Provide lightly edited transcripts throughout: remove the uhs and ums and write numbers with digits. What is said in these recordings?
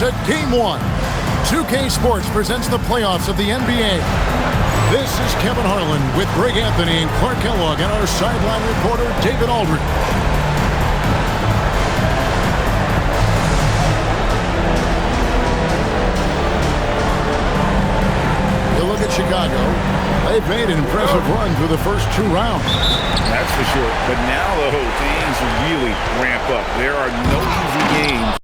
To Game 1. 2K Sports presents the playoffs of the NBA. This is Kevin Harlan with Greg Anthony and Clark Kellogg and our sideline reporter, David Aldridge. You look at Chicago. They've made an impressive run through the first 2 rounds. That's for sure. But now the whole things really ramp up. There are no easy games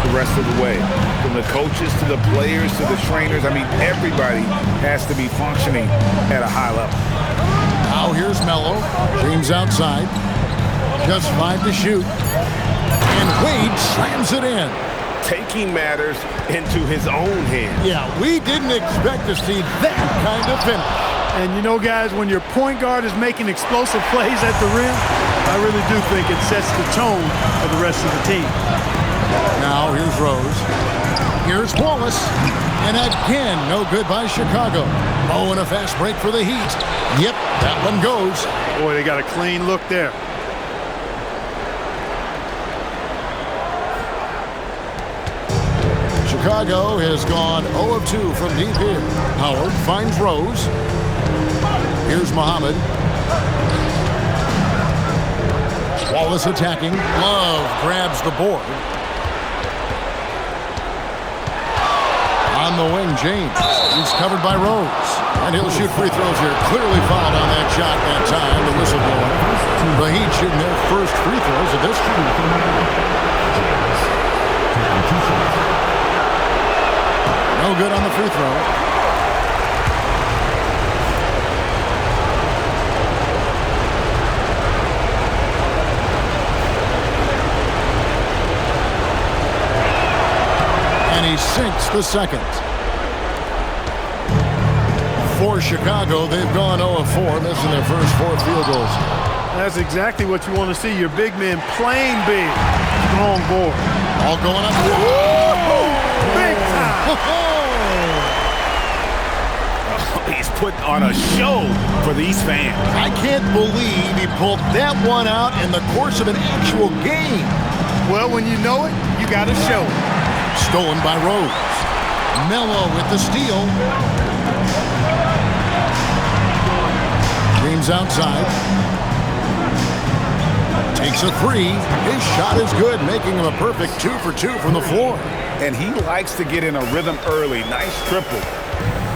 the rest of the way. From the coaches to the players to the trainers, I mean, everybody has to be functioning at a high level. Now here's Melo. James outside. Just 5 to shoot. And Wade slams it in. Taking matters into his own hands. Yeah, we didn't expect to see that kind of finish. And you know, guys, when your point guard is making explosive plays at the rim, I really do think it sets the tone for the rest of the team. Now here's Rose. Here's Wallace. And again, no good by Chicago. Oh, and a fast break for the Heat. Yep, that one goes. Boy, they got a clean look there. Chicago has gone 0 of 2 from deep here. Howard finds Rose. Here's Muhammad. Wallace attacking. Love grabs the board. On the wing, James. He's covered by Rose. And he'll shoot free throws here. Clearly fouled on that shot that time. The whistle blowing. The Heat shooting their first free throws of this game. No good on the free throw. And he sinks the second. For Chicago, they've gone 0 of 4, missing their first 4 field goals. That's exactly what you want to see. Your big men playing big. Strong board. All going up. Whoa! Big time. He's putting on a show for these fans. I can't believe he pulled that one out in the course of an actual game. Well, when you know it, you got to show it. Stolen by Rose. Melo with the steal. James outside. Takes a 3. His shot is good, making him a perfect 2 for 2 from the floor. And he likes to get in a rhythm early. Nice triple.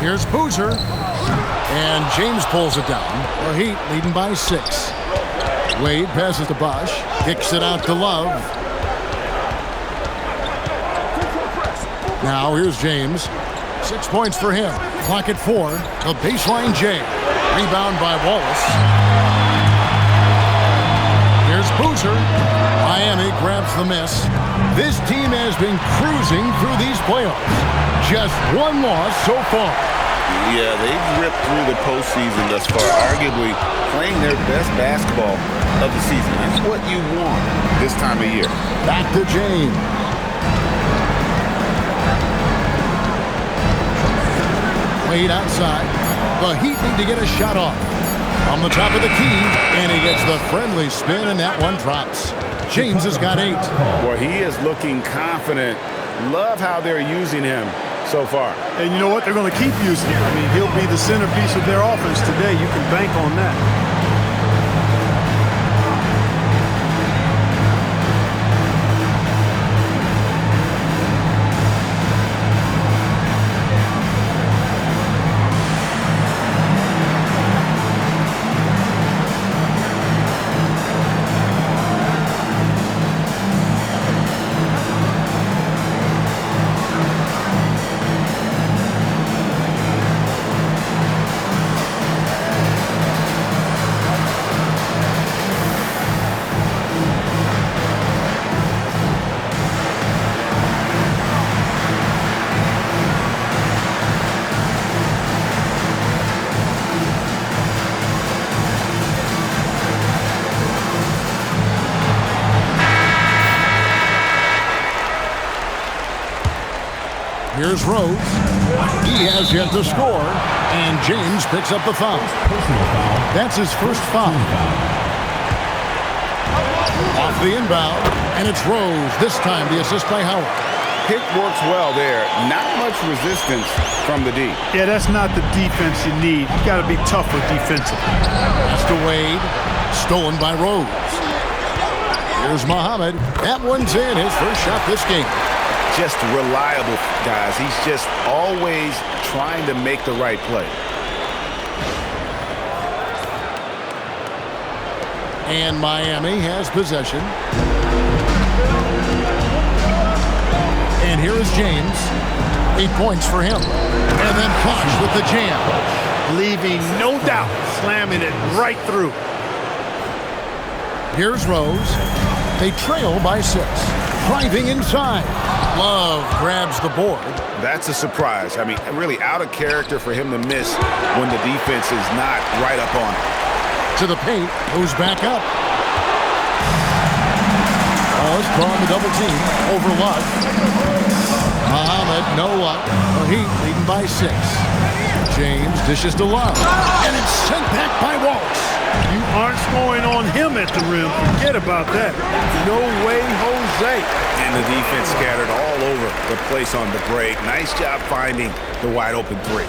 Here's Boozer. And James pulls it down. The Heat leading by 6. Wade passes to Bosh. Kicks it out to Love. Now here's James. 6 points for him. Clock at 4. The baseline J. Rebound by Wallace. Here's Boozer. Miami grabs the miss. This team has been cruising through these playoffs. Just 1 loss so far. Yeah, they've ripped through the postseason thus far, arguably playing their best basketball of the season. It's what you want this time of year. Back to James. Wade outside. The Heat need to get a shot off. On the top of the key, and he gets the friendly spin, and that one drops. James has got 8. Boy, he is looking confident. Love how they're using him so far. And you know what? They're going to keep using him. I mean, he'll be the centerpiece of their offense today. You can bank on that. Here's Rose. He has yet to score, and James picks up the foul. That's his first foul. Off the inbound, And it's Rose. This time the assist by Howard. Pick works well there. Not much resistance from the D. Yeah, that's not the defense you need. You got to be tougher defensively. Pass to Wade. Stolen by Rose. Here's Muhammad. That one's in. His first shot this game. Just reliable, guys. He's just always trying to make the right play. And Miami has possession. And here is James. 8 points for him. And then Kosh with the jam. Leaving no doubt, slamming it right through. Here's Rose. They trail by 6. Driving inside. Love grabs the board. That's a surprise. I mean, really out of character for him to miss when the defense is not right up on it. To the paint. Moves back up. Wallace drawing the double team. Over Luck. Muhammad, no luck. The Heat leading by 6. James dishes to Love. And it's sent back by Wallace. You aren't scoring on him at the rim. Forget about that. No way, Jose. And the defense scattered all over the place on the break. Nice job finding the wide open 3.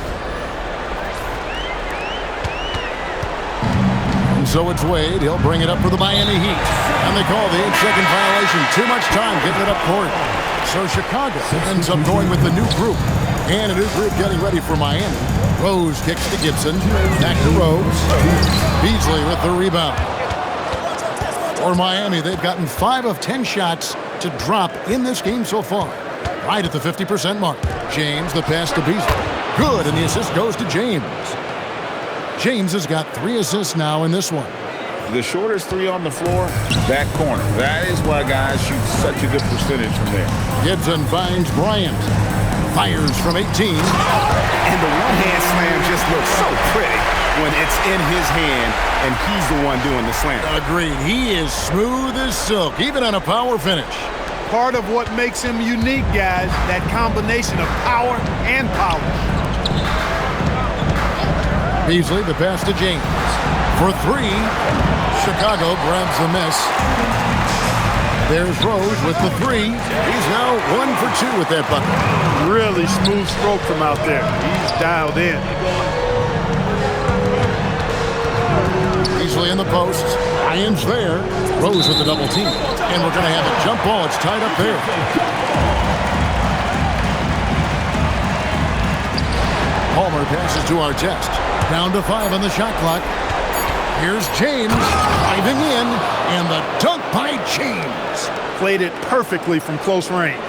And so it's Wade. He'll bring it up for the Miami Heat. And they call the 8-second violation. Too much time getting it up court. So Chicago ends up going with the new group. And a new group getting ready for Miami. Rose kicks to Gibson. Back to Rose. Beasley with the rebound. For Miami, they've gotten 5 of 10 shots to drop in this game so far. Right at the 50% mark. James, the pass to Beasley. Good, and the assist goes to James. James has got 3 assists now in this one. The shortest 3 on the floor, that corner. That is why guys shoot such a good percentage from there. Gibson finds Bryant. Fires from 18. And the one-hand slam just looks so pretty when it's in his hand and he's the one doing the slam. Agreed. He is smooth as silk, even on a power finish. Part of what makes him unique, guys, that combination of power and polish. Beasley, the pass to James. For 3, Chicago grabs the miss. There's Rose with the 3. He's now 1 for 2 with that bucket. Really smooth stroke from out there. He's dialed in. Beasley in the post. Irons there. Rose with the double team. And we're going to have a jump ball. It's tied up there. Palmer passes to Artest. Down to 5 on the shot clock. Here's James driving in, and the dunk by James. Played it perfectly from close range.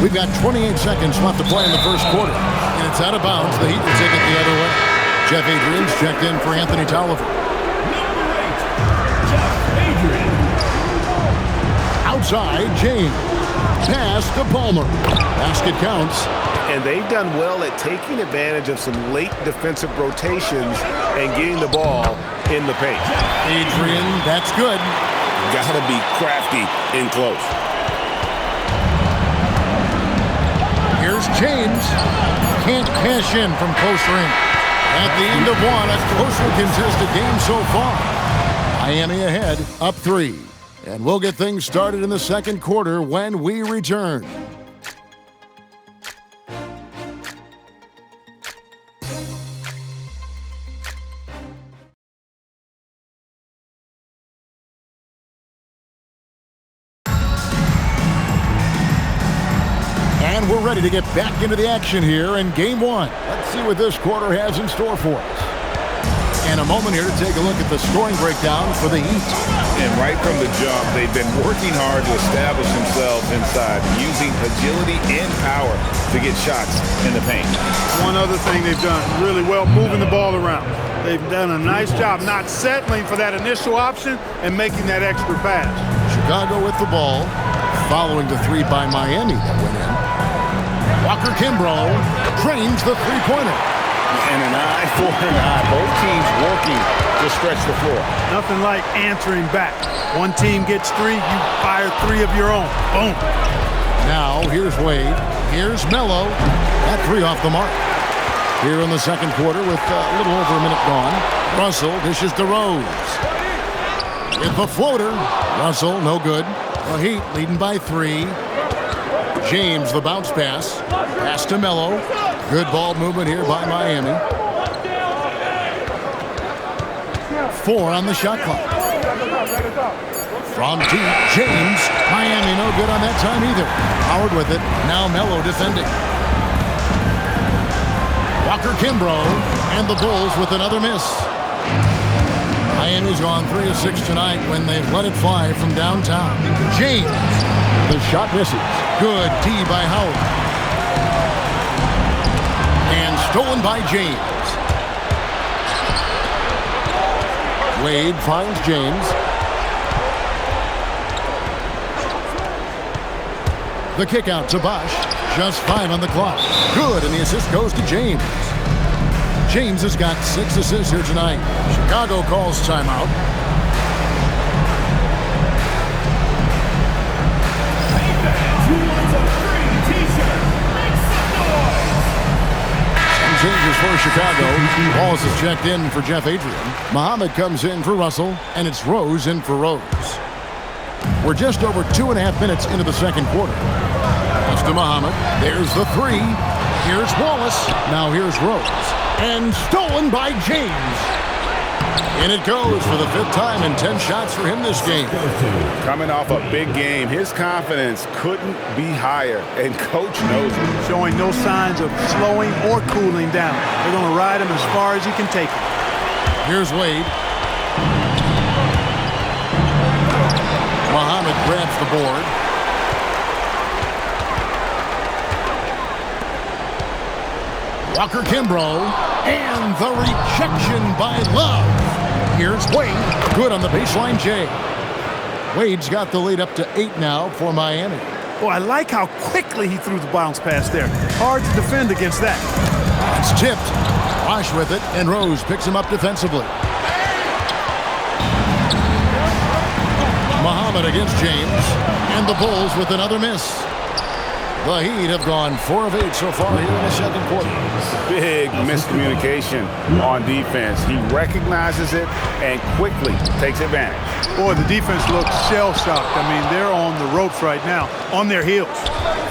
We've got 28 seconds left to play in the first quarter, and it's out of bounds. The Heat will take it the other way. Jeff Adrian's checked in for Anthony Tolliver. Outside, James. Pass to Palmer. Basket counts. And they've done well at taking advantage of some late defensive rotations and getting the ball in the paint. Adrian, that's good. Got to be crafty in close. Here's James. Can't cash in from close range. At the end of one, a closely contested game so far. Miami ahead, up 3. And we'll get things started in the second quarter when we return. And we're ready to get back into the action here in Game 1. Let's see what this quarter has in store for us. And a moment here to take a look at the scoring breakdown for the Heat. And right from the jump, they've been working hard to establish themselves inside, using agility and power to get shots in the paint. One other thing they've done really well, moving the ball around. They've done a nice job not settling for that initial option and making that extra pass. Chicago with the ball, following the 3 by Miami that went in. Walker Kimbrough trains the three-pointer. And an eye for an eye. Both teams working to stretch the floor. Nothing like answering back. One team gets 3, you fire 3 of your own. Boom. Now, here's Wade. Here's Melo. That 3 off the mark. Here in the second quarter with a little over a minute gone. Russell dishes to Rose. with the floater. Russell, no good. The Heat leading by 3. James, the bounce pass. Pass to Melo. Good ball movement here by Miami. 4 on the shot clock. From deep, James. Miami no good on that time either. Howard with it. Now Melo defending. Walker Kimbrough and the Bulls with another miss. Miami's gone 3 of 6 tonight when they've let it fly from downtown. James. The shot misses. Good D by Howard. And stolen by James. Wade finds James. The kick out to Bosh. Just 5 on the clock. Good, and the assist goes to James. James has got 6 assists here tonight. Chicago calls timeout. Some changes for Chicago. Walls is checked in for Jeff Adrian. Muhammad comes in for Russell, and it's Rose in for Rose. We're just over 2.5 minutes into the second quarter. Pass to Muhammad. There's the 3. Here's Wallace. Now here's Rose. And stolen by James. And it goes for the 5th time and 10 shots for him this game. Coming off a big game, his confidence couldn't be higher, and coach knows it. Showing no signs of slowing or cooling down. They're going to ride him as far as he can take him. Here's Wade. Muhammad grabs the board. Walker Kimbrough. And the rejection by Love. Here's Wade. Good on the baseline, Jay. Wade's got the lead up to 8 now for Miami. Oh, I like how quickly he threw the bounce pass there. Hard to defend against that. It's tipped. Bosh with it, and Rose picks him up defensively. Muhammad against James, and the Bulls with another miss. The Heat have gone 4 of 8 so far here in the second quarter. Big miscommunication on defense. He recognizes it and quickly takes advantage. Boy, the defense looks shell-shocked. I mean, they're on the ropes right now, on their heels.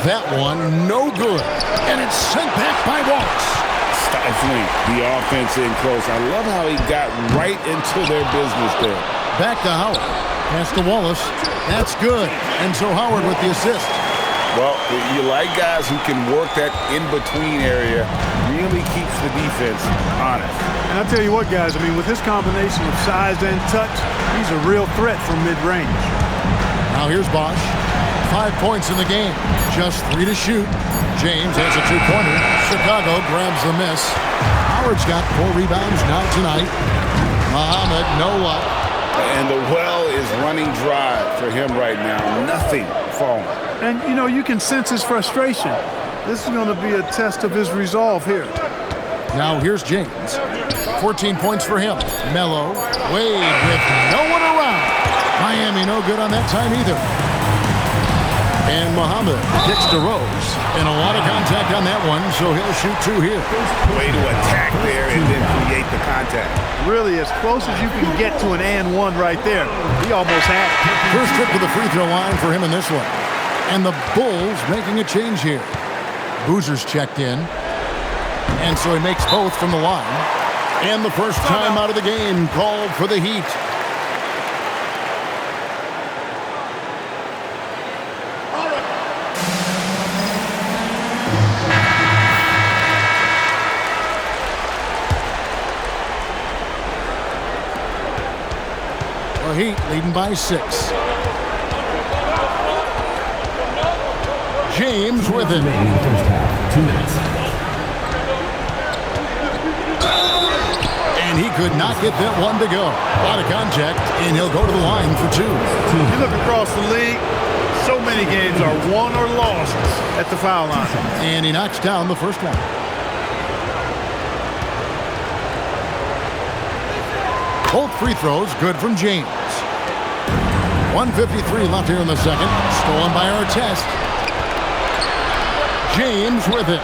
That one, no good. And it's sent back by Wallace. Stifling the offense in close. I love how he got right into their business there. Back to Howard. Pass to Wallace. That's good. And so Howard with the assist. Well, you like guys who can work that in-between area, really keeps the defense honest. And I'll tell you what, guys, I mean, with his combination of size and touch, he's a real threat from mid-range. Now here's Bosh. 5 points in the game. Just 3 to shoot. James has a 2-pointer. Chicago grabs the miss. Howard's got 4 rebounds now tonight. Muhammad, no luck. And the well is running dry for him right now. Nothing falling. And, you know, you can sense his frustration. This is going to be a test of his resolve here. Now here's James. 14 points for him. Melo. Wade with no one around. Miami no good on that time either. And Muhammad kicks to Rose. And a lot of contact on that one, so he'll shoot 2 here. Way to attack there and then create the contact. Really, as close as you can get to an and one right there. He almost had it. First trip to the free throw line for him in this one. And the Bulls making a change here. Boozer's checked in. And so he makes both from the line. And the first time out of the game called for the Heat. The Heat leading by 6. James with it. And he could not get that one to go. A lot of contact, and he'll go to the line for 2. You look across the league, so many games are won or lost at the foul line. And he knocks down the first one. Both free throws good from James. 1:53 left here in the second. Stolen by Artest. James with it.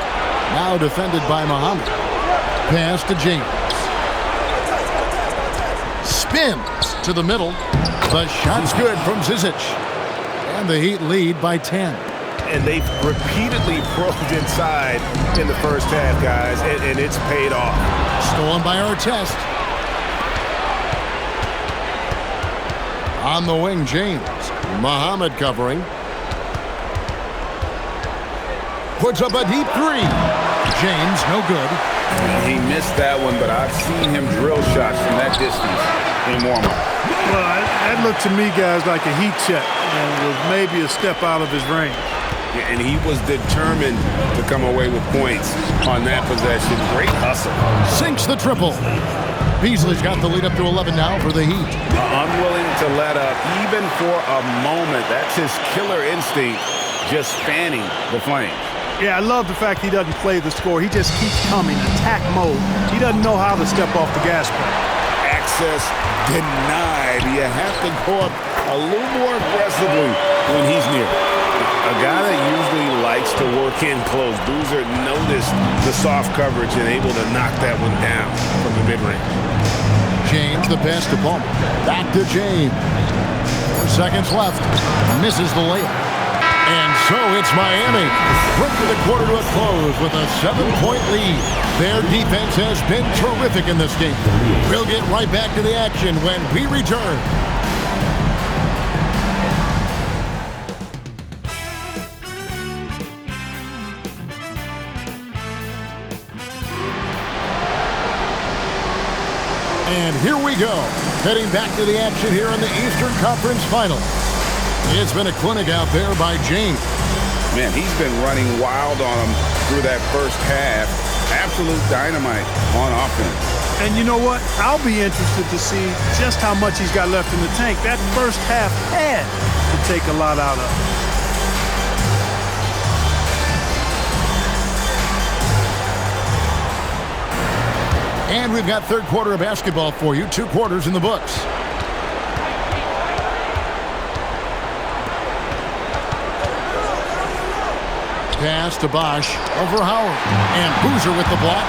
Now defended by Muhammad. Pass to James. Spins to the middle. The shot's good from Zizic. And the Heat lead by 10. And they've repeatedly probed inside in the first half, guys, and it's paid off. Stolen by Artest. On the wing, James. Muhammad covering. Puts up a deep three. James, no good. He missed that one, but I've seen him drill shots from that distance in warm-up. Well, that looked to me, guys, like a heat check, and was maybe a step out of his range. Yeah, and he was determined to come away with points on that possession. Great hustle. Sinks the triple. Beasley's got the lead up to 11 now for the Heat. Unwilling to let up, even for a moment. That's his killer instinct, just fanning the flame. Yeah, I love the fact he doesn't play the score. He just keeps coming, attack mode. He doesn't know how to step off the gas pedal. Access denied. You have to go up a little more aggressively when he's near. A guy that usually likes to work in close. Boozer noticed the soft coverage and able to knock that one down from the mid-range. James, the pass to Palmer. Back to James. 4 seconds left. Misses the layup. And so it's Miami. Bringing the quarter to a close with a 7-point lead. Their defense has been terrific in this game. We'll get right back to the action when we return. And here we go, heading back to the action here in the Eastern Conference Final. It's been a clinic out there by James. Man, he's been running wild on him through that first half. Absolute dynamite on offense. And you know what? I'll be interested to see just how much he's got left in the tank. That first half had to take a lot out of him. And we've got third quarter of basketball for you. 2 quarters in the books. Pass to Bosch over Howard. And Boozer with the block.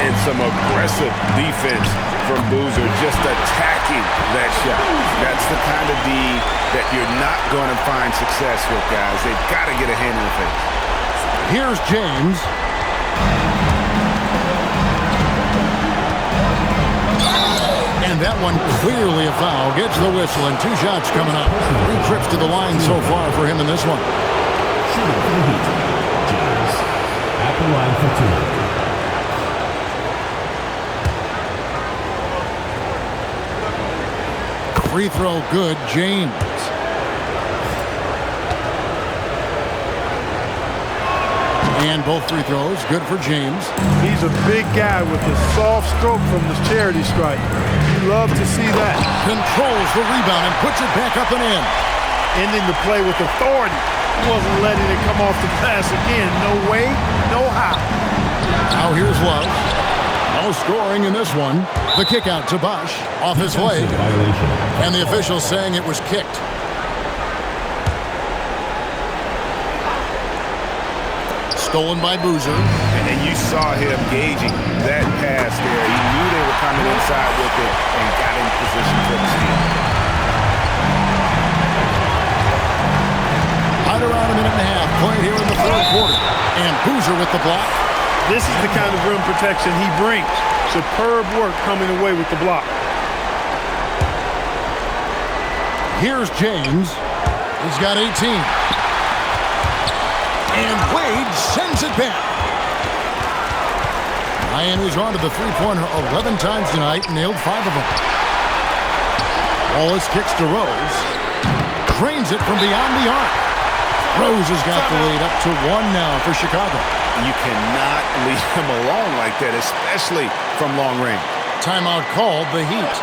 And some aggressive defense from Boozer, just attacking that shot. That's the kind of D that you're not going to find success with, guys. They've got to get a hand in the face. Here's James. And that one clearly a foul. Gets the whistle and 2 shots coming up. 3 trips to the line so far for him in this one. James at the line for 2. Free throw good, James. And both free throws good for James. He's a big guy with a soft stroke from the charity stripe. You love to see that. Controls the rebound and puts it back up and in. Ending the play with authority. He wasn't letting it come off the glass again. No way, no how. Now here's Love. No scoring in this one. The kick out to Bosch. Off his leg. And the official saying it was kicked. Stolen by Boozer. And you saw him gauging that pass there. He knew they were coming inside with it and got in position for the steal. Right around a minute and a half played here in the third quarter. And Boozer with the block. This is the kind of rim protection he brings. Superb work coming away with the block. Here's James. He's got 18. And Wade sends it back. Miami's on to the three-pointer 11 times tonight, nailed 5 of them. Wallace kicks to Rose. Drains it from beyond the arc. Rose has got the lead up to 1 now for Chicago. You cannot leave him alone like that, especially from long range. Timeout called the Heat.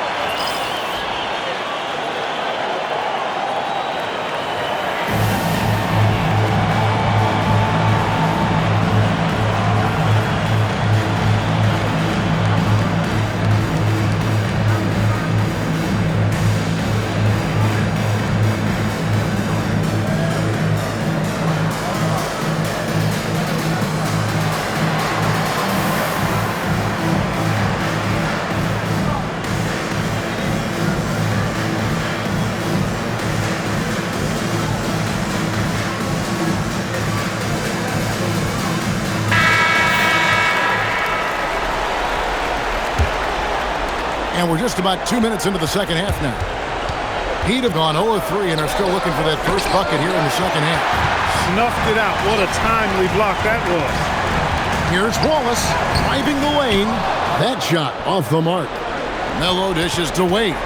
And we're just about 2 minutes into the second half now. Heat have gone 0-3 and are still looking for that first bucket here in the second half. Snuffed it out. What a timely block that was. Here's Wallace driving the lane. That shot off the mark. Melo dishes to Wade.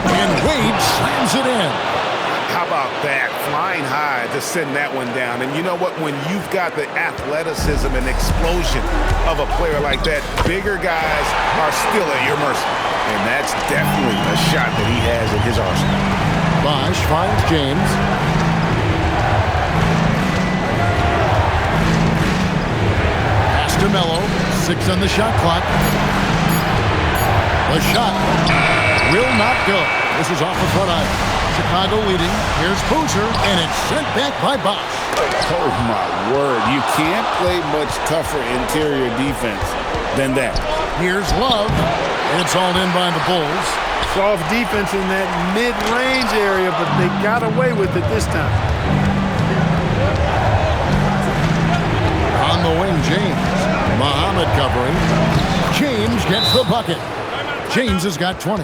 And Wade slams it in. How about that? Flying high to send that one down. And you know what? When you've got the athleticism and explosion of a player like that, bigger guys are still at your mercy. And that's definitely a shot that he has in his arsenal. Bosh finds James. Pass to Melo. 6 on the shot clock. The shot will not go. This is off the front iron. Chicago leading. Here's Boozer, and it's sent back by Bosh. Oh, my word. You can't play much tougher interior defense than that. Here's Love. It's all in by the Bulls. Soft defense in that mid-range area, but they got away with it this time. On the wing, James. Muhammad covering. James gets the bucket. James has got 20.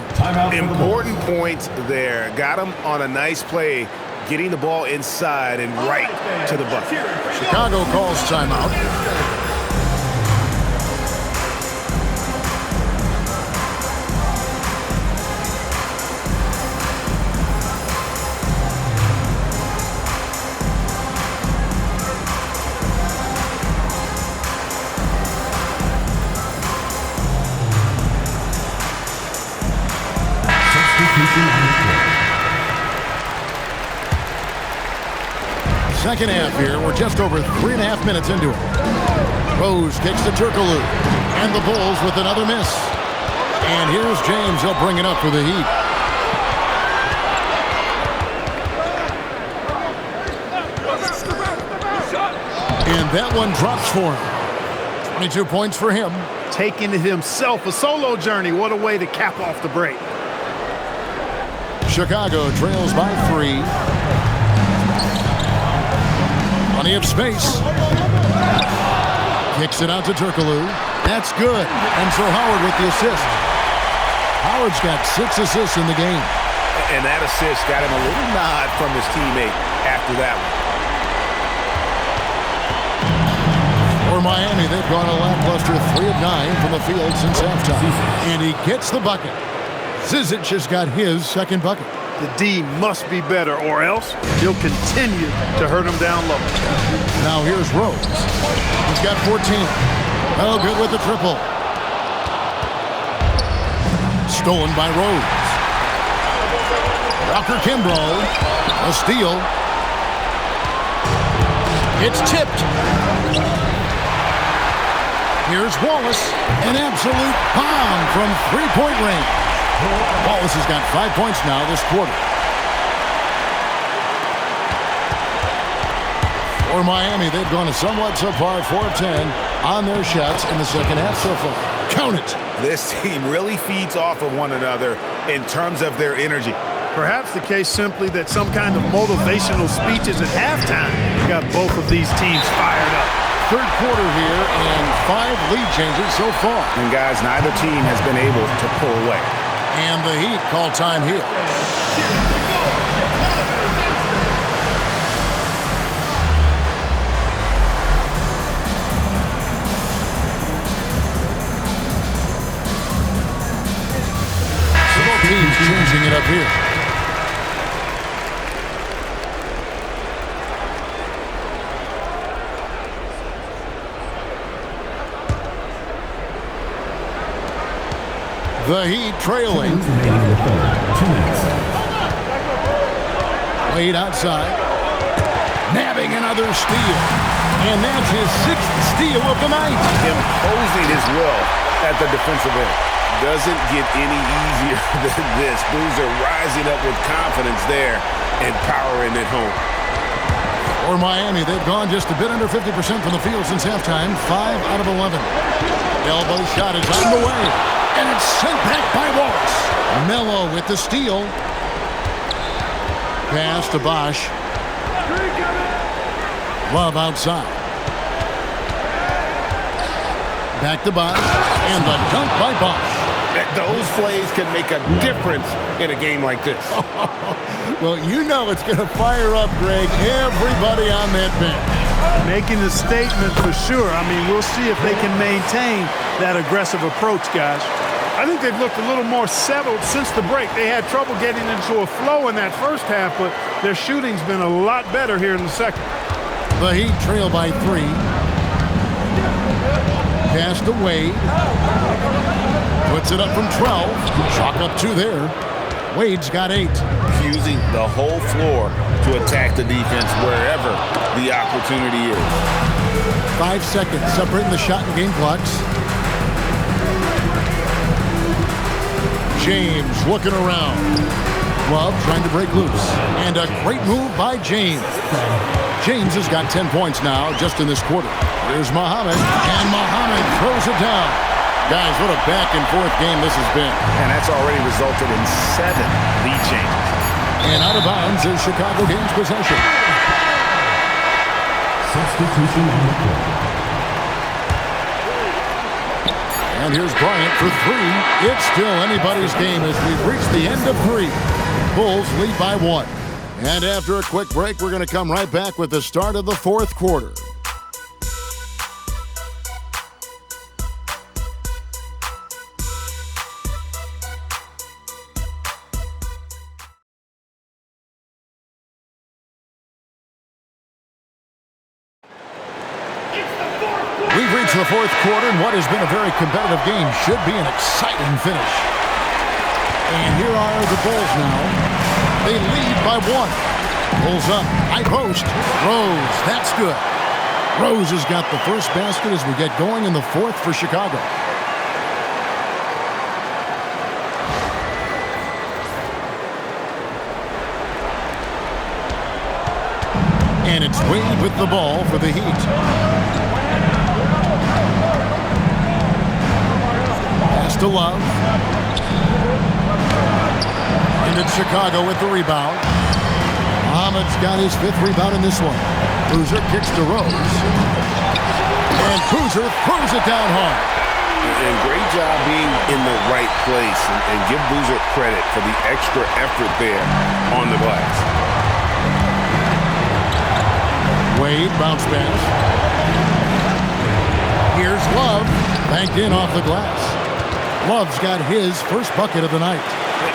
Important points there. Got him on a nice play, getting the ball inside and right to the bucket. Chicago calls timeout. Second half here. We're just over 3.5 minutes into it. Rose kicks to Turkoglu. And the Bulls with another miss. And here's James. He'll bring it up for the Heat. And that one drops for him. 22 points for him. Taking it himself, a solo journey. What a way to cap off the break. Chicago trails by 3. Plenty of space. Kicks it out to Turkoglu. That's good. And so Howard with the assist. Howard's got 6 assists in the game. And that assist got him a little nod from his teammate after that one. For Miami, they've gone a lackluster 3 of 9 from the field since halftime. And he gets the bucket. Zizic has got his second bucket. The D must be better, or else he'll continue to hurt him down low. Now here's Rose. He's got 14. Oh, good with the triple. Stolen by Rose. Walker Kimbrough. A steal. It's tipped. Here's Wallace. An absolute bomb from three-point range. Wallace has got 5 points now this quarter. For Miami, they've gone a somewhat subpar 4 of 10 on their shots in the second half so far. Count it. This team really feeds off of one another in terms of their energy. Perhaps the case simply that some kind of motivational speeches at halftime got both of these teams fired up. Third quarter here and 5 lead changes so far. And guys, neither team has been able to pull away. And the Heat call time here. Both teams changing it up here. The Heat trailing. Wade outside. Nabbing another steal. And that's his 6th steal of the night. Imposing his will at the defensive end. Doesn't get any easier than this. Boozer rising up with confidence there and powering it home. For Miami, they've gone just a bit under 50% from the field since halftime. 5 out of 11. Elbow shot is on the way. And it's sent back by Wallace. Melo with the steal. Pass to Bosh. Love outside. Back to Bosh. And the dunk by Bosh. Those plays can make a difference in a game like this. Well, you know it's going to fire up, Greg, everybody on that bench. Making a statement for sure. I mean, we'll see if they can maintain that aggressive approach, guys. I think they've looked a little more settled since the break. They had trouble getting into a flow in that first half, but their shooting's been a lot better here in the second. The Heat trail by 3. Pass to Wade. Puts it up from 12. Chalk up 2 there. Wade's got 8. Using the whole floor to attack the defense wherever the opportunity is. 5 seconds separating the shot and game clocks. James looking around. Love trying to break loose. And a great move by James. James has got 10 points now just in this quarter. Here's Muhammad. And Muhammad throws it down. Guys, what a back-and-forth game this has been. And that's already resulted in 7 lead changes. And out of bounds is Chicago gains possession. Substitution on the court. And here's Bryant for 3. It's still anybody's game as we've reached the end of 3. Bulls lead by 1. And after a quick break, we're going to come right back with the start of the 4th quarter. We've reached the 4th quarter, and what has been a very competitive game should be an exciting finish. And here are the Bulls now. They lead by 1. Bulls up. High post. Rose. That's good. Rose has got the first basket as we get going in the 4th for Chicago. And it's Wade with the ball for the Heat. Pass to Love. And it's Chicago with the rebound. Muhammad's got his 5th rebound in this one. Boozer kicks to Rose. And Boozer throws it down hard. And great job being in the right place. And give Boozer credit for the extra effort there on the glass. Wade bounce pass. Here's Love. Banked in off the glass. Love's got his first bucket of the night.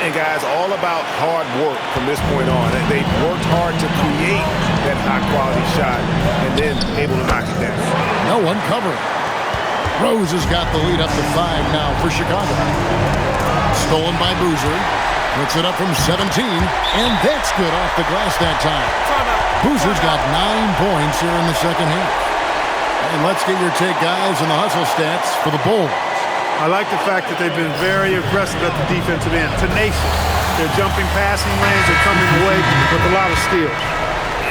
And guys, all about hard work from this point on. They've worked hard to create that high-quality shot and then able to knock it down. No one covering. Rose has got the lead up to 5 now for Chicago. Stolen by Boozer. Puts it up from 17, and that's good off the glass that time. Boozer's got 9 points here in the second half. And let's get your take, guys, on the hustle stats for the Bulls. I like the fact that they've been very aggressive at the defensive end. Tenacious. They're jumping passing lanes. They're coming away with a lot of steals.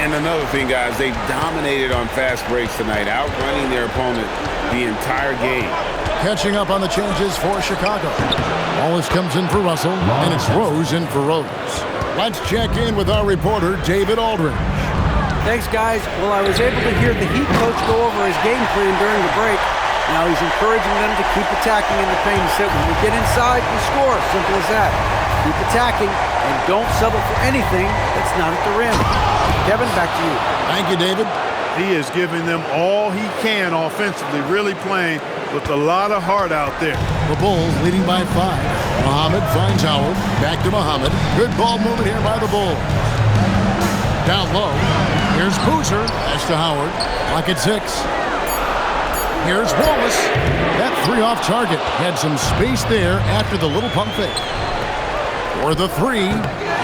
And another thing, guys, they've dominated on fast breaks tonight, outrunning their opponent the entire game. Catching up on the changes for Chicago. Wallace comes in for Russell, and it's Rose in for Rose. Let's check in with our reporter, David Aldridge. Thanks, guys. Well, I was able to hear the Heat coach go over his game plan during the break. Now he's encouraging them to keep attacking in the paint. He said, when we get inside, we score. Simple as that. Keep attacking and don't settle for anything that's not at the rim. Kevin, back to you. Thank you, David. He is giving them all he can offensively, really playing with a lot of heart out there. The Bulls leading by 5. Muhammad finds Howard. Back to Muhammad. Good ball movement here by the Bulls. Down low. Here's Boozer. That's to Howard. Clock at 6. Here's Wallace. That 3 off target. Had some space there after the little pump fake. For the 3.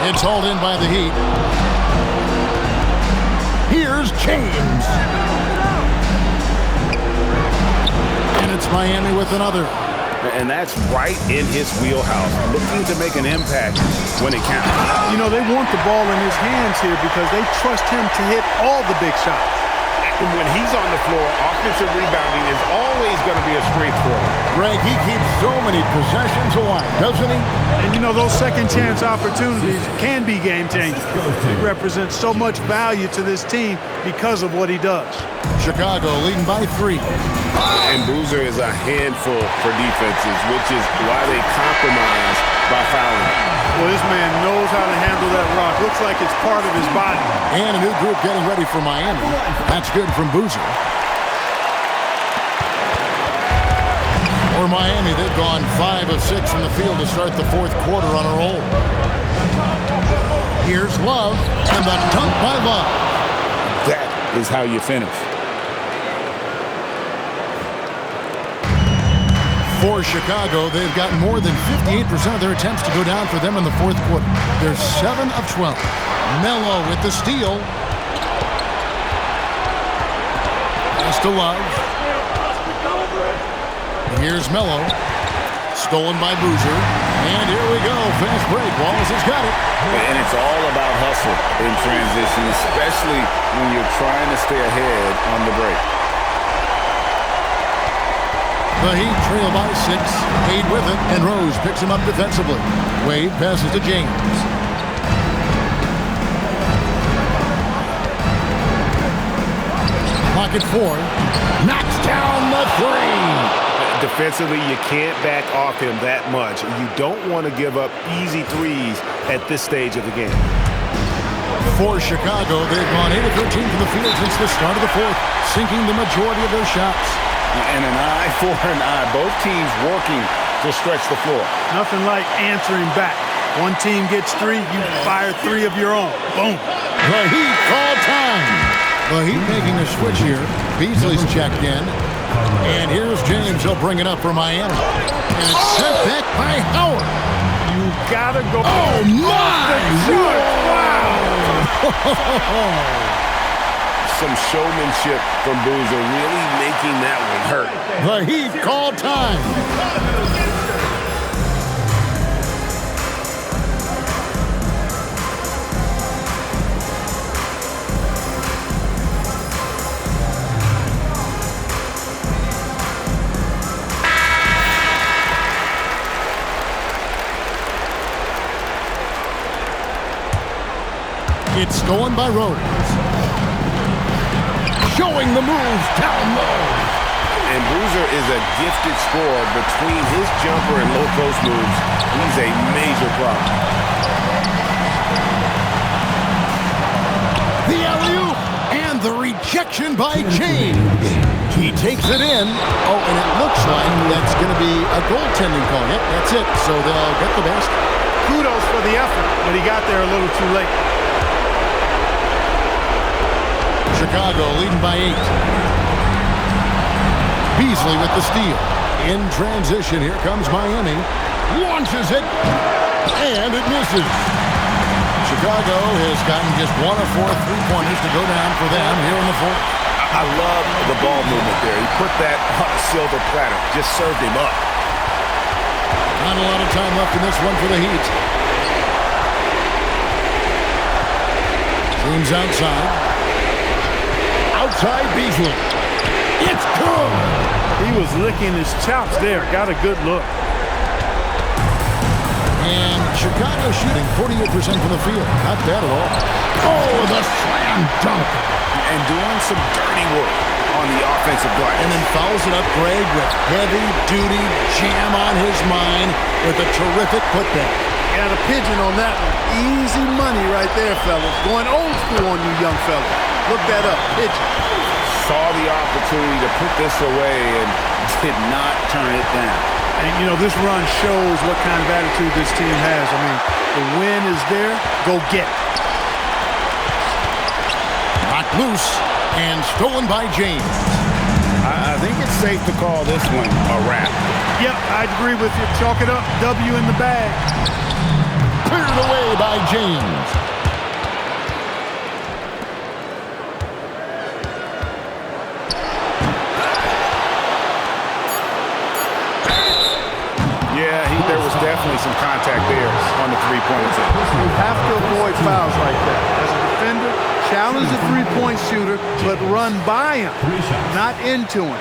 It's hauled in by the Heat. Here's James. And it's Miami with another. And that's right in his wheelhouse, looking to make an impact when it counts. You know, they want the ball in his hands here because they trust him to hit all the big shots. And when he's on the floor, offensive rebounding is always going to be a strength for him. Greg, he keeps so many possessions alive, doesn't he? And you know, those second chance opportunities can be game changers. He represents so much value to this team because of what he does. Chicago leading by 3. And Boozer is a handful for defenses, which is why they compromise by fouling. Well, this man knows how to handle that rock. Looks like it's part of his body. And a new group getting ready for Miami. That's good from Boozer. For Miami, they've gone 5 of 6 from the field to start the fourth quarter on a roll. Here's Love, and the dunk by Love. That is how you finish. For Chicago, they've gotten more than 58% of their attempts to go down for them in the fourth quarter. They're 7 of 12. Melo with the steal. Pass to Love. Here's Melo. Stolen by Boozer. And here we go. Fast break. Wallace has got it. And it's all about hustle in transition, especially when you're trying to stay ahead on the break. The Heat trail by 6. Wade with it, and Rose picks him up defensively. Wade passes to James. Pocket 4. Knocks down the 3. Defensively, you can't back off him that much. You don't want to give up easy threes at this stage of the game. For Chicago, they've gone 8 of 13 from the field since the start of the fourth, sinking the majority of their shots. And an eye for an eye. Both teams working to stretch the floor. Nothing like answering back. One team gets 3, you fire 3 of your own. Boom. The Heat call time. The Heat making a switch here. Beasley's checked in. And here's James. He'll bring it up for Miami. And it's sent back by Howard. You gotta go. Oh, my! Wow! Some showmanship from Boozer, really making that one hurt. The Heat call time. It's stolen by Rose. Showing the moves down low. And Boozer is a gifted scorer. Between his jumper and low post moves, he's a major problem. The alley-oop and the rejection by James. He takes it in. Oh, and it looks like that's going to be a goaltending call. Yep, that's it. So they'll get the basket. Kudos for the effort, but he got there a little too late. Chicago leading by 8. Beasley with the steal. In transition, here comes Miami. Launches it, and it misses. Chicago has gotten just 1 of 4 3-pointers to go down for them here in the fourth. I love the ball movement there. He put that on a silver platter. Just served him up. Not a lot of time left in this one for the Heat. James outside. Outside Beasley. It's good. He was licking his chops there. Got a good look. And Chicago shooting 48% from the field. Not bad at all. Oh, the slam dunk. And doing some dirty work on the offensive glass. And then follows it up, Greg, with heavy-duty jam on his mind with a terrific putback. Got a pigeon on that one. Easy money right there, fellas. Going old school on you young fellas. Look that up. Pigeon. Saw the opportunity to put this away and did not turn it down. And, you know, this run shows what kind of attitude this team has. I mean, the win is there. Go get it. Knocked loose and stolen by James. I think it's safe to call this one a wrap. Yep, I'd agree with you. Chalk it up. W in the bag. Cleared away by James. Yeah, there was definitely some contact there on the three-point attempt. You have to avoid fouls like that. As a defender, challenge the three-point shooter, but run by him, not into him.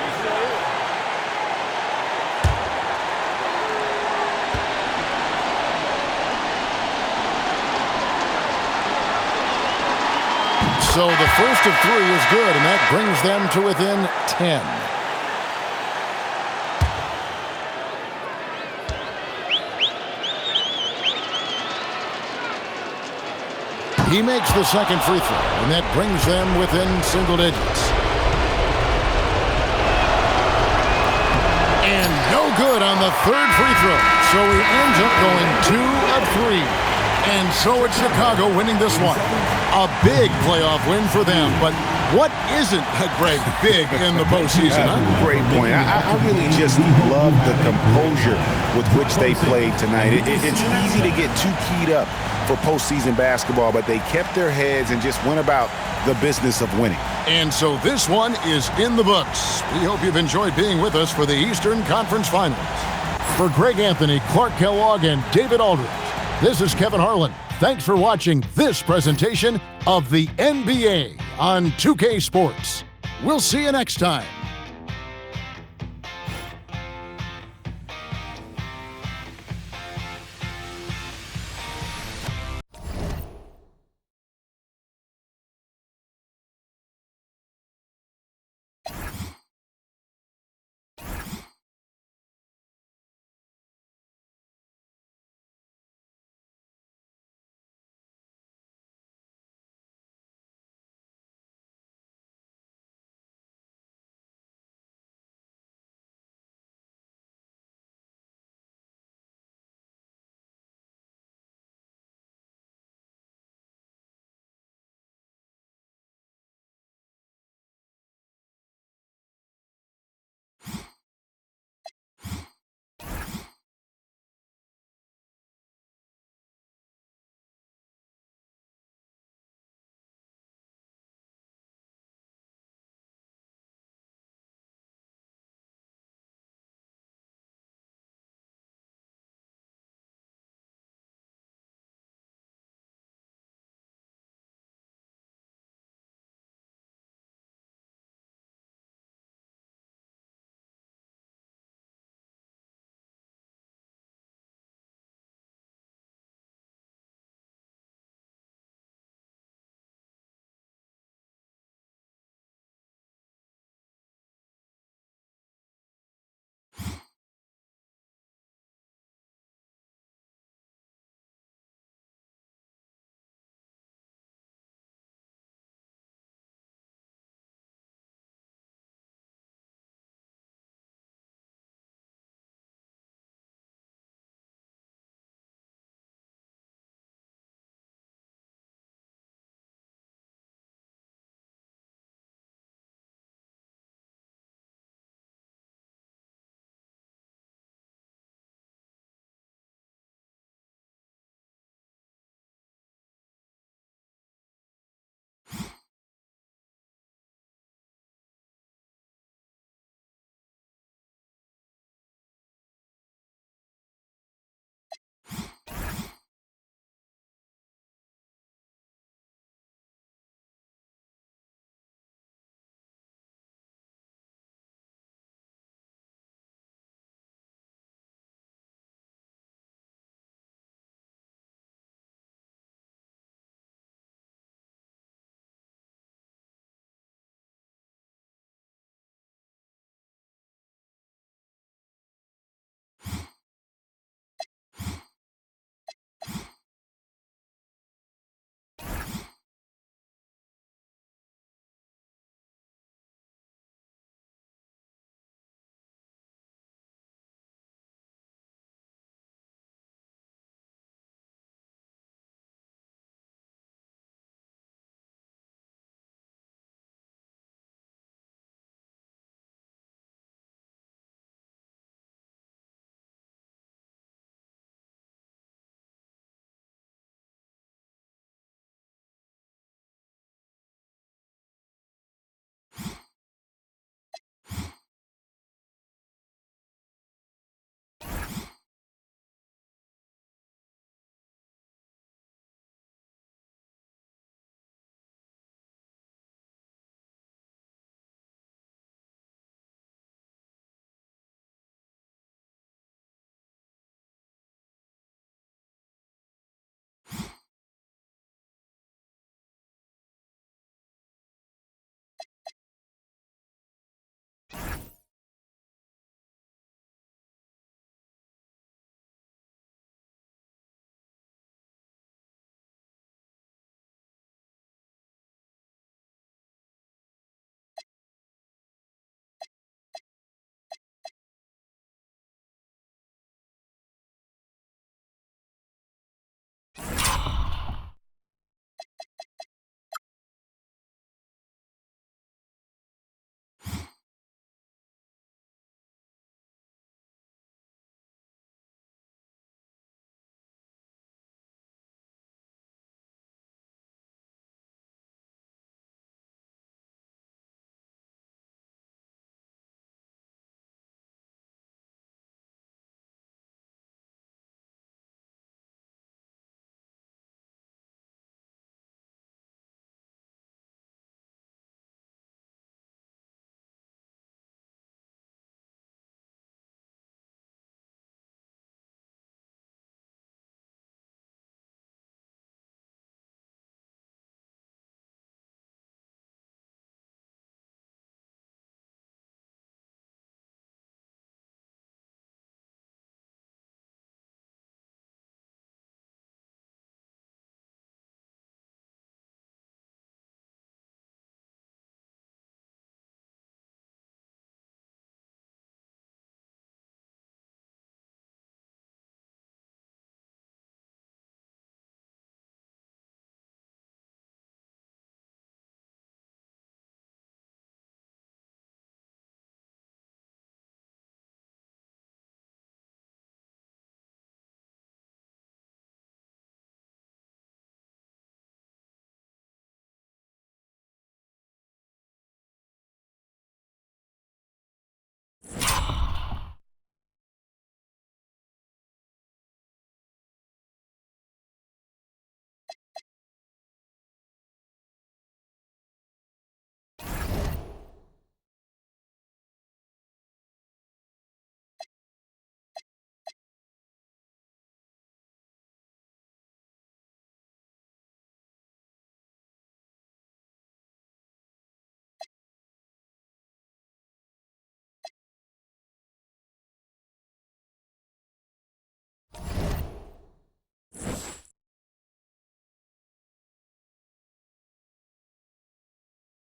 So the first of 3 is good, and that brings them to within 10. He makes the second free throw, and that brings them within single digits. And no good on the third free throw, so he ends up going 2 of 3. And so it's Chicago winning this one. A big playoff win for them, but what isn't, Greg, big in the postseason, huh? Great point. I really just love the composure with which they played tonight. It's easy to get too keyed up for postseason basketball, but they kept their heads and just went about the business of winning. And so this one is in the books. We hope you've enjoyed being with us for the Eastern Conference Finals. For Greg Anthony, Clark Kellogg, and David Aldridge, this is Kevin Harlan. Thanks for watching this presentation of the NBA on 2K Sports. We'll see you next time.